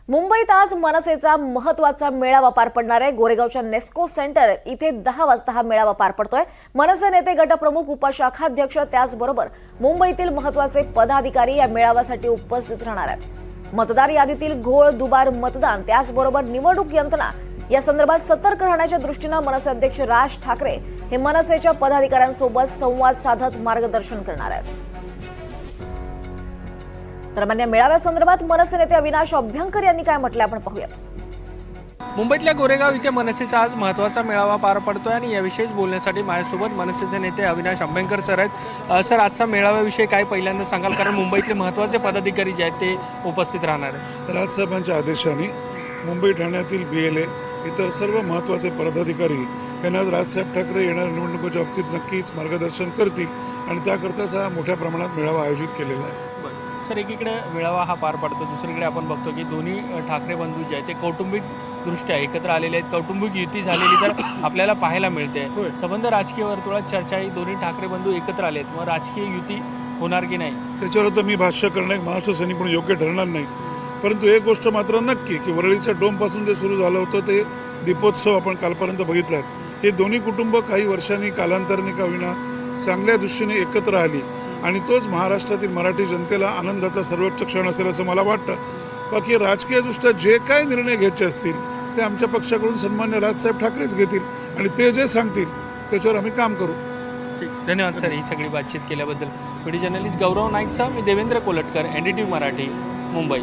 मुंबईत आज मनसेचा महत्त्वाचा मेळावा पार पडणार आहे। गोरेगावच्या नेस्को सेंटर इथे 10 वाजता हा मेळावा पार पडतोय। मनसे नेते, गटप्रमुख, उपशाखाध्यक्ष त्याचबरोबर मुंबईतील महत्त्वाचे पदाधिकारी या मेळाव्यासाठी उपस्थित राहणार आहेत। मतदार यादीतील घोळ, दुबार मतदान त्याचबरोबर निवडणूक यंत्रणा या संदर्भात सतर्क राहण्याच्या दृष्टीने मनसे अध्यक्ष राज ठाकरे हे मनसेच्या पदाधिकाऱ्यांसोबत संवाद साधत मार्गदर्शन करणार आहेत। दरम्यान या मेळाव्यासंदर्भात मनसे नेते अविनाश अभ्यंकर यांनी काय म्हटले आपण पाहूयात। मुंबईतल्या गोरेगाव इथे मनसेचा आज महत्त्वाचा मेळावा पार पडतोय आणि याविषयीच बोलण्यासाठी माझ्यासोबत मनसेचे नेते अविनाश अभ्यंकर सर आहेत। सर, आजचा मेळाव्याविषयी काय पहिल्यांदा सांगाल, कारण मुंबईतले महत्त्वाचे पदाधिकारी जे आहेत ते उपस्थित राहणार आहेत। राजसाहेबांच्या आदेशाने मुंबई ठाण्यातील BLA इतर सर्व महत्त्वाचे पदाधिकारी यांना आज राजसाहेब ठाकरे येणाऱ्या निवडणुकीच्या बाबतीत नक्कीच मार्गदर्शन करतील आणि त्याकरताच हा मोठ्या प्रमाणात मेळावा आयोजित केलेला आहे। सर, एकीकडे मेळावा हा पार पडतो, दुसरीकडे आपण बघतो की दोन्ही ठाकरे बंधू जे आहेत ते कौटुंबिक दृष्ट्या एकत्र आलेले आहेत। कौटुंबिक युती झालेली तर आपल्याला पाहायला मिळते। संबंध राजकीय वर्तुळात चर्चा ही दोन्ही ठाकरे बंधू एकत्र आलेत, मग राजकीय युती होणार की नाही त्याच्यावर तर मी भाष्य करणं एक महाराष्ट्र सैनिक म्हणून योग्य ठरणार नाही, परंतु एक गोष्ट मात्र नक्की की वरळीच्या डोमपासून जे सुरू झालं होतं ते दीपोत्सव आपण कालपर्यंत बघितलात। हे दोन्ही कुटुंब काही वर्षांनी कालांतराने का होईना चांगल्या दृष्टीने एकत्र आली आणि तोच महाराष्ट्रातील मराठी जनतेला आनंदाचा सर्वोच्च क्षण असेल असं मला वाटतं। बाकी राजकीयदृष्ट्या जे काय निर्णय घ्यायचे असतील ते आमच्या पक्षाकडून सन्मान्य राजसाहेब ठाकरेच घेतील आणि ते जे सांगतील त्याच्यावर आम्ही काम करू। धन्यवाद सर, ही सगळी बातचीत केल्याबद्दल। व्हिडिओ जर्नलिस्ट गौरव नाईकसह मी देवेंद्र कोलटकर, NDTV मराठी, मुंबई।